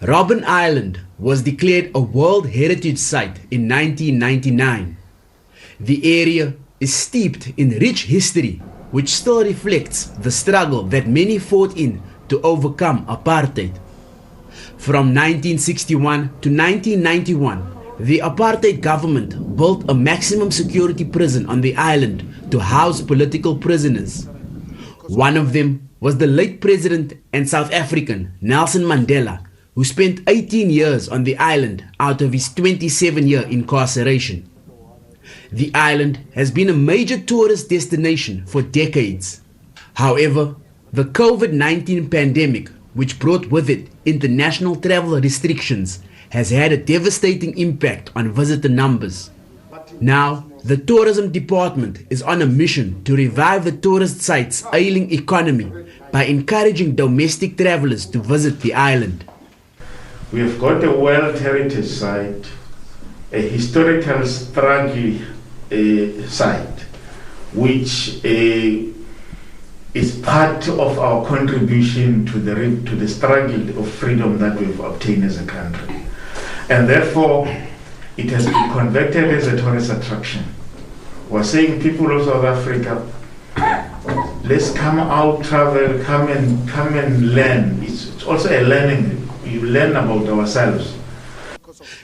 Robben Island was declared a World Heritage Site in 1999. The area is steeped in rich history, which still reflects the struggle that many fought in to overcome apartheid. From 1961 to 1991, the apartheid government built a maximum security prison on the island to house political prisoners. One of them was the late President and South African Nelson Mandela, who spent 18 years on the island out of his 27-year incarceration. The island has been a major tourist destination for decades. However, the COVID-19 pandemic, which brought with it international travel restrictions, has had a devastating impact on visitor numbers. Now, the tourism department is on a mission to revive the tourist site's ailing economy by encouraging domestic travelers to visit the island. We have got a World Heritage Site, a historical struggle site, which is part of our contribution to the struggle of freedom that we've obtained as a country. And therefore, it has been converted as a tourist attraction. We're saying, people of South Africa, let's come out, travel, come and learn. It's also a learning. You learn about ourselves.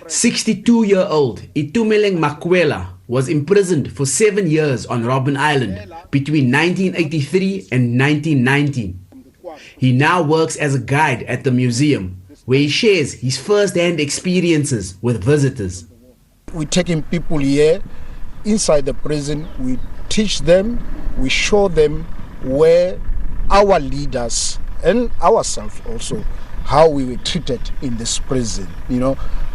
62-year-old Itumeleng Makwela was imprisoned for 7 years on Robben Island between 1983 and 1990. He now works as a guide at the museum, where he shares his first-hand experiences with visitors. We're taking people here inside the prison, we teach them, we show them where our leaders and ourselves also, how we were treated in this prison,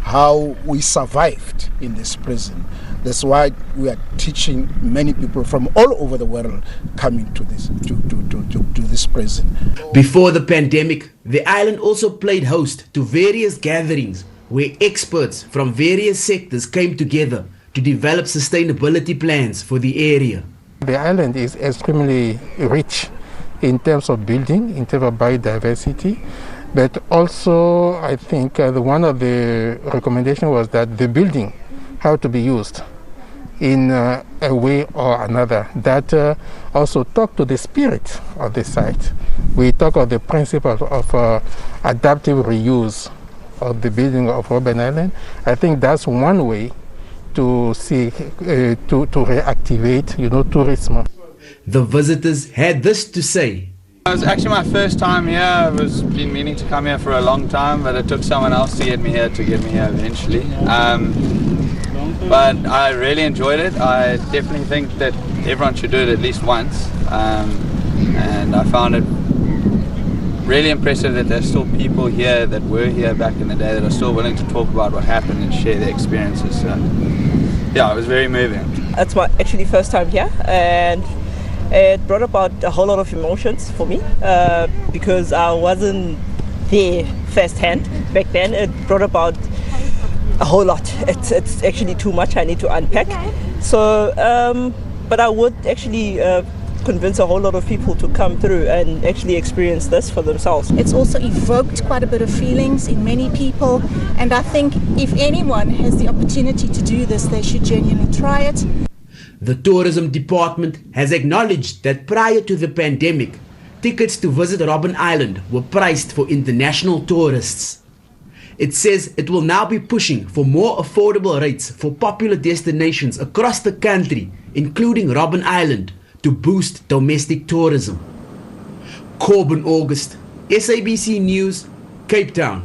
how we survived in this prison. That's why we are teaching many people from all over the world coming to this to this prison. Before the pandemic, the island also played host to various gatherings where experts from various sectors came together to develop sustainability plans for the area. The island is extremely rich in terms of building, in terms of biodiversity. But also, I think one of the recommendations was that the building had to be used in a way or another that also talk to the spirit of the site. We talk of the principle of adaptive reuse of the building of Robben Island. I think that's one way to see to reactivate, tourism. The visitors had this to say. It was actually my first time here. I was been meaning to come here for a long time, but it took someone else to get me here eventually. But I really enjoyed it. I definitely think that everyone should do it at least once. And I found it really impressive that there's still people here that were here back in the day that are still willing to talk about what happened and share their experiences. So, yeah, it was very moving. It's my actually first time here, and it brought about a whole lot of emotions for me because I wasn't there firsthand back then. It brought about a whole lot. It's actually too much I need to unpack. So, but I would actually convince a whole lot of people to come through and actually experience this for themselves. It's also evoked quite a bit of feelings in many people, and I think if anyone has the opportunity to do this, they should genuinely try it. The tourism department has acknowledged that prior to the pandemic, tickets to visit Robben Island were priced for international tourists. It says it will now be pushing for more affordable rates for popular destinations across the country, including Robben Island, to boost domestic tourism. Corbin August, SABC News, Cape Town.